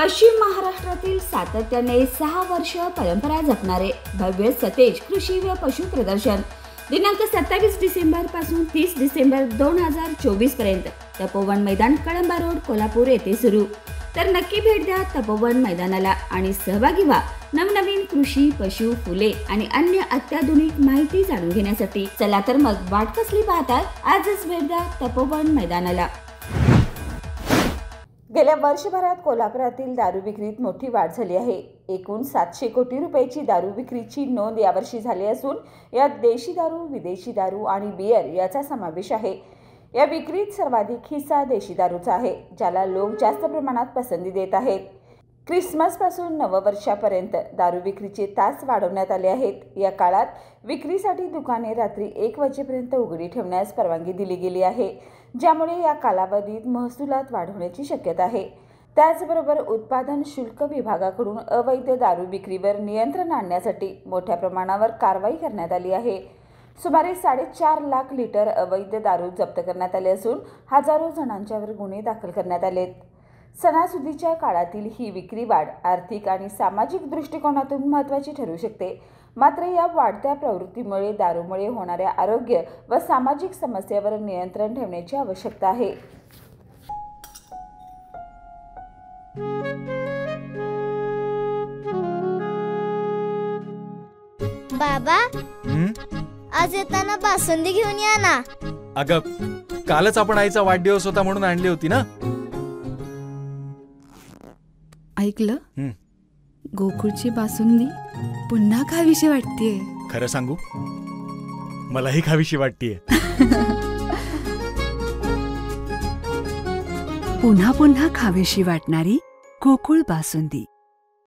पश्चिम महाराष्ट्रातील सातत्याने 6 वर्ष परंपरा जपणारे भव्य सतेज कृषी व पशु प्रदर्शन दिनांक 27 डिसेंबर पासून 30 डिसेंबर 2024 पर्यंत तपोवन मैदान कळंबा रोड कोल्हापूर येथे सुरू। तर नक्की भेट द्या तपोवन मैदानाला आणि सहभागी व्हा नवनवीन कृषी पशु फुले आणि अन्य अत्याधुनिक माहिती जाणून घेण्यासाठी। चला तर मग वाट कसली पाहताय, आजच भेट द्या तपोवन मैदानाला। गेल्या वर्षभरात कोल्हापुरातील दारू विक्रीत मोठी वाढ झाली आहे। एकूण 700 कोटी रुपयाची दारू विक्रीची नोंद यावर्षी झाली असून यात देशी दारू, विदेशी दारू आणि बियर याचा समावेश आहे। या विक्रीत सर्वाधिक हिस्सा देशी दारूचा आहे, ज्याला लोक जास्त प्रमाणात पसंती देत आहेत। ख्रिसमस पासून नववर्षापर्यंत दारू विक्रीचे तास वाढवण्यात आले आहेत। या काळात विक्रीसाठी दुकाने रात्री 1 वाजेपर्यंत उघडी ठेवण्यास परवानगी दिली गेली आहे, ज्यामुळे या कालावधीत महसुलात वाढ होण्याची शक्यता आहे। त्याचबरोबर उत्पादन शुल्क विभागाकडून अवैध दारू विक्रीवर नियंत्रण आणण्यासाठी मोठ्या प्रमाणावर कारवाई करण्यात आली आहे। सुमारे 4.5 लाख लिटर अवैध दारू जप्त करण्यात आले असून हजारो जणांच्यावर गुन्हे दाखल करण्यात आलेत। सणासुदीच्या काळातील ही विक्री वाढ आर्थिक आणि सामाजिक दृष्टिकोनातून महत्त्वाची ठरू शकते। मात्र या वाढत्या प्रवृत्तीमुळे दारूमुळे होणाऱ्या आरोग्य व सामाजिक समस्यावर नियंत्रण ठेवण्याची आवश्यकता आहे। बाबा, आज येताना बासुंदी घेऊन या ना। अगं, कालच आपण आईचा वाढदिवस होता म्हणून आणली होती ना। ऐकलं, गोकुळची बासुंदी पुन्हा खावीशी वाटतेय। खरं सांगू, मलाही खावीशी वाटतेय। पुन्हा पुन्हा खावीशी वाटणारी गोकुळ बासुंदी।